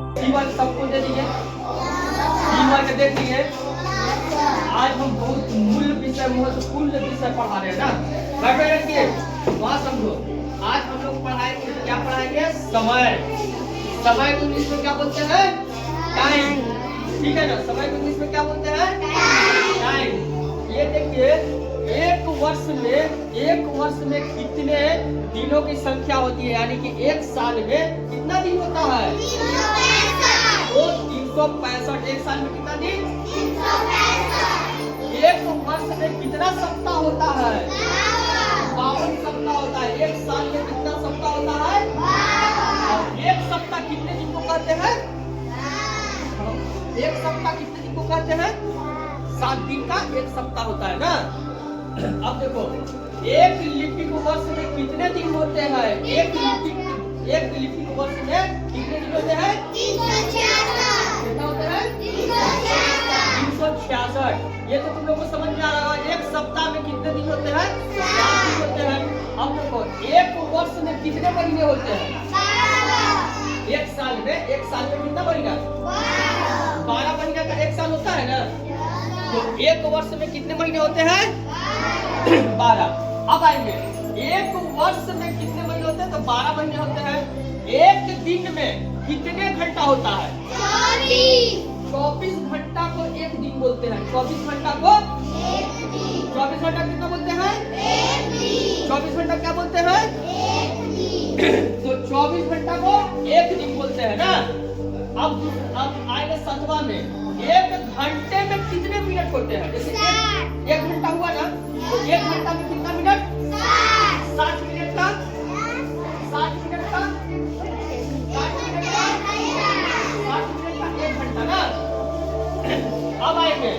सी वर्ग सबको दे दिए, सी वर्ग दे दिए। आज हम बहुत मूल्य विषय, महत्वपूर्ण विषय पढ़ा रहे हैं ना, बैठे रहिए वहाँ समझो। आज हम लोग पढ़ाएंगे, क्या पढ़ाएंगे? समय। समय को इंग्लिश में क्या बोलते हैं? टाइम। ठीक है ना, समय को इंग्लिश में क्या बोलते हैं? टाइम। ये देखिए, एक वर्ष में कितने दिनों की संख्या होती है, यानी कि एक साल में कितना दिन होता है? 365। एक साल में कितना दिन? 365। एक वर्ष में कितना सप्ताह होता है? 52 सप्ताह होता है। एक साल में कितना सप्ताह होता है? और एक सप्ताह कितने दिन को कहते हैं? एक सप्ताह कितने दिन को कहते हैं? 7 दिन का एक सप्ताह होता है ना। अब देखो, एक लिपिक वर्ष में कितने दिन होते हैं? एक लिपिक वर्ष में कितने दिन होते हैं? 366। कितना होते हैं? 366। ये तो तुम लोग को समझ में आ रहा है। एक सप्ताह में कितने दिन होते हैं? 7 दिन होते हैं। अब देखो, एक वर्ष में कितने महीने होते हैं? एक साल में कितना महीना? 12 महीने का एक साल होता है ना। तो एक वर्ष में कितने महीने होते हैं? 12। अब आएंगे, एक वर्ष में कितने महीने होते हैं? तो 12 महीने होते हैं। एक दिन में कितने घंटा होता है? 24 घंटा को एक दिन बोलते हैं। 24 घंटा को 24 घंटा कितना बोलते हैं? 24 घंटा क्या बोलते हैं? तो 24 घंटा को एक दिन बोलते हैं ना। अब आएगा 7वां में, एक घंटे में कितने मिनट होते हैं? जैसे एक घंटा हुआ ना, तो एक घंटा में कितना मिनट? 60 मिनट का 60 मिनट का 60 मिनट का 60 मिनट का एक घंटा ना। अब आएंगे,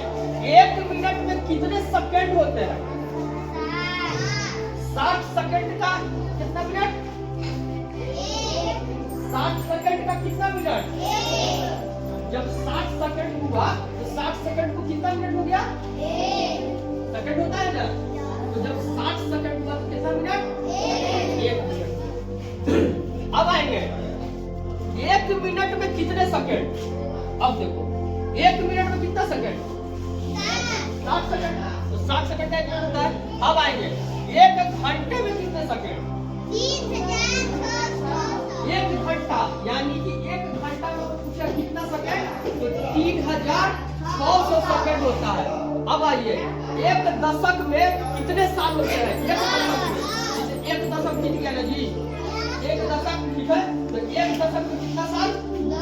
एक मिनट में कितने सेकंड होते हैं? 60 सेकंड का कितना मिनट? 60 सेकंड का कितना मिनट? जब 60 सेकंड हुआ तो 60 सेकंड को कितना मिनट हो गया? सेकंड होता है ना। तो जब 60 सेकंड हुआ तो कितना मिनट? 1 मिनट। अब आएंगे, 1 मिनट में कितने सेकंड? अब देखो, 1 मिनट में कितना सेकंड? 60 सेकंड। तो 60 सेकंड का 1 मिनट होता है। अब आएंगे, 1 घंटे में कितने सेकंड? 1 घंटा, यानी कि 1 घंटा में पूछा कितना सेकंड? तो 3600 सेकंड होता है। अब आइए, एक दशक में कितने साल होते हैं? एक दशक में, एक दशक ठीक है ना जी, एक दशक ठीक है। तो एक दशक में कितना साल?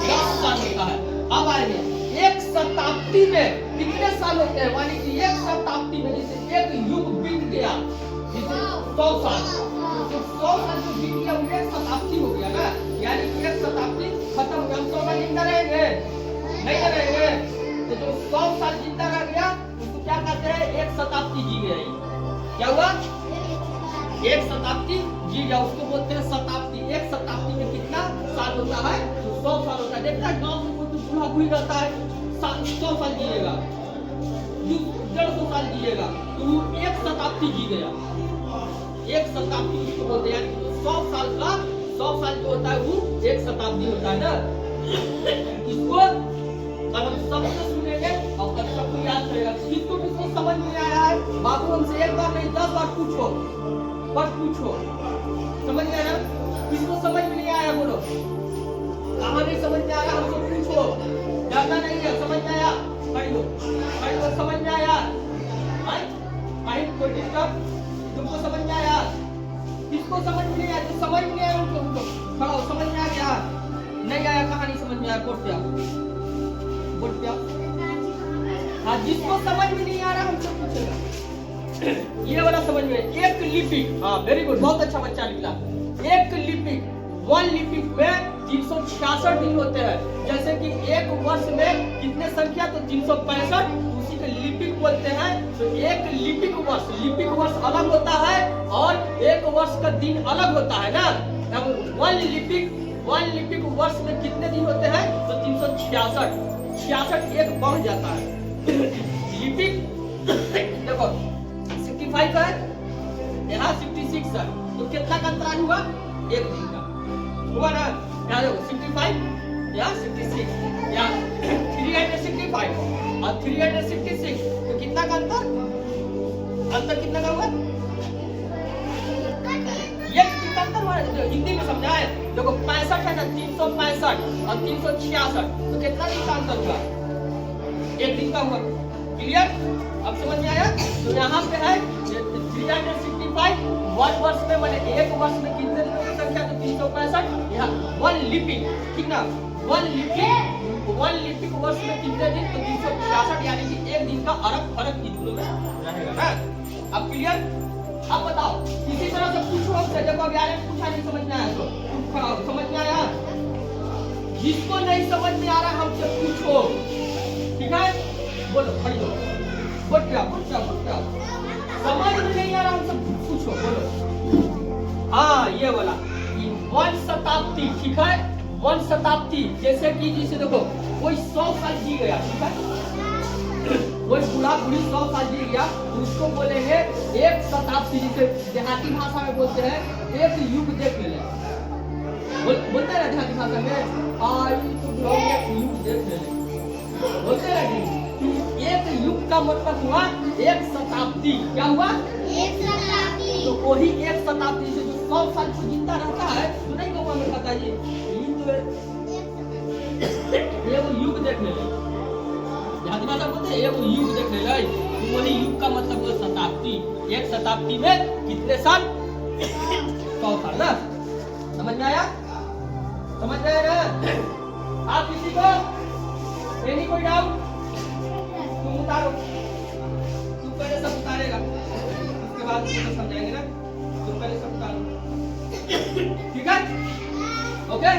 10 साल होता है। अब आइए, एक शताब्दी में कितने साल होते हैं? यानी कि एक शताब्दी में, जैसे एक युग बीत गया, जैसे 100 साल, तो 100 साल जो बीत गया वो एक शताब्दी हो गया ना। यानी कि एक शताब्दी खत्म हो गया। हम 100 साल जिंदा रहेंगे? नहीं रहेंगे। तो जो 100 साल जिंदा रह गया उसको क्या कहते हैं? एक शताब्दी जी गई। क्या हुआ? एक शताब्दी जी गया, उसको बोलते हैं शताब्दी। एक शताब्दी में कितना साल होता है? तो 100 साल होता है। देखता है गाँव में कोई तो बूढ़ा बुढ़ी रहता है, 100 साल जिएगा, 150 साल जिएगा, तो वो एक शताब्दी जी गया। एक शताब्दी उसको बोलते हैं। 100 साल का 100 साल जो होता है वो एक शताब्दी होता है ना। इसको अगर हम शब्द सुनेंगे और कल सबको याद करेगा। किसको समझ में आया है? बाबू हमसे एक बार नहीं 10 बार पूछो, बस पूछो। समझ में आया? किसको समझ में नहीं आया बोलो? कहाँ नहीं समझ में आया हमको पूछो, डरना नहीं है। समझ में आया? खड़ी हो, समझ में आया? कोई डिस्टर्ब? तुमको समझ में आया? किसको समझ में नहीं आया? जो समझ में नहीं आया उनको खड़ा हो। समझ में आ गया? नहीं आया? कहाँ नहीं समझ में आया? बोर्ड पे आओ, बोर्ड पे आओ। हाँ, जिसको समझ में नहीं आ रहा हमसे पूछेगा। ये वाला समझ में, एक लिपिक, हाँ वेरी गुड, बहुत अच्छा बच्चा निकला। एक लिपिक, 1 लिपिक में 366 दिन होते हैं। जैसे कि एक वर्ष में कितने संख्या? तो 365, उसी को लिपिक बोलते हैं। तो एक लिपिक वर्ष अलग होता है और एक वर्ष का दिन अलग होता है ना। अब 1 लिपिक वर्ष में कितने दिन होते हैं? तो 366। 66 एक बढ़ जाता है। लिपिक देखो 65 है, यहाँ 66 है, तो कितना का अंतराल हुआ? 1 दिन का हुआ ना। यहाँ देखो 65 या 66 या 365 और 366 तो कितना का अंतर कितना का हुआ? ये कितना अंतर हुआ हिंदी में समझाए। देखो 65 है ना, 365 और 366 तो कितना दिन का अंतर हुआ? एक दिन का हुआ। क्लियर? अब समझ में आया? तो यहाँ पे है 365 वन वर्ष में, मैंने एक वर्ष में कितने दिनों की संख्या? तो 365। यहाँ वन लिपिक, ठीक ना, वन लिपिक वर्ष में कितने दिन? तो 366, यानी कि एक दिन का फर्क कितनों में रहेगा ना। अब क्लियर? अब बताओ किसी तरह से पूछो हमसे, जब अब यार पूछा नहीं समझ में आया तो समझ में आया? जिसको नहीं समझ में आ रहा हमसे पूछो, ठीक है? बोलो खड़ी हो, बोल क्या समझ में नहीं आ रहा हमसे पूछो, बोलो। हाँ ये वाला वन शताब्दी, ठीक है? वन शताब्दी जैसे कि जिसे देखो कोई 100 साल जी गया, ठीक है? कोई बूढ़ा बूढ़ी 100 साल जी गया तो उसको बोलेंगे एक शताब्दी, जिसे देहाती भाषा में बोलते हैं एक युग देख ले। बोलते हैं देहाती भाषा में आई तो एक युग देख ले, बोलते हैं। एक युग का मतलब हुआ एक शताब्दी। क्या हुआ? एक शताब्दी। तो वही एक शताब्दी से जो 100 साल को जिंदा रहता है तो नहीं कहूँगा मैं, बताइए एक युग देख ले। देहाती भाषा बोलते हैं एक युग देख ले, तो वही युग का मतलब हुआ शताब्दी। एक शताब्दी में कितने साल? 100 साल ना। समझ में आया? समझ में आया ना? आप किसी को एनी कोई डाउट? तुम उतारो, तुम पहले सब उतारेगा, उसके बाद तुम समझाएंगे ना। तुम पहले सब उतारो, ठीक है? ओके?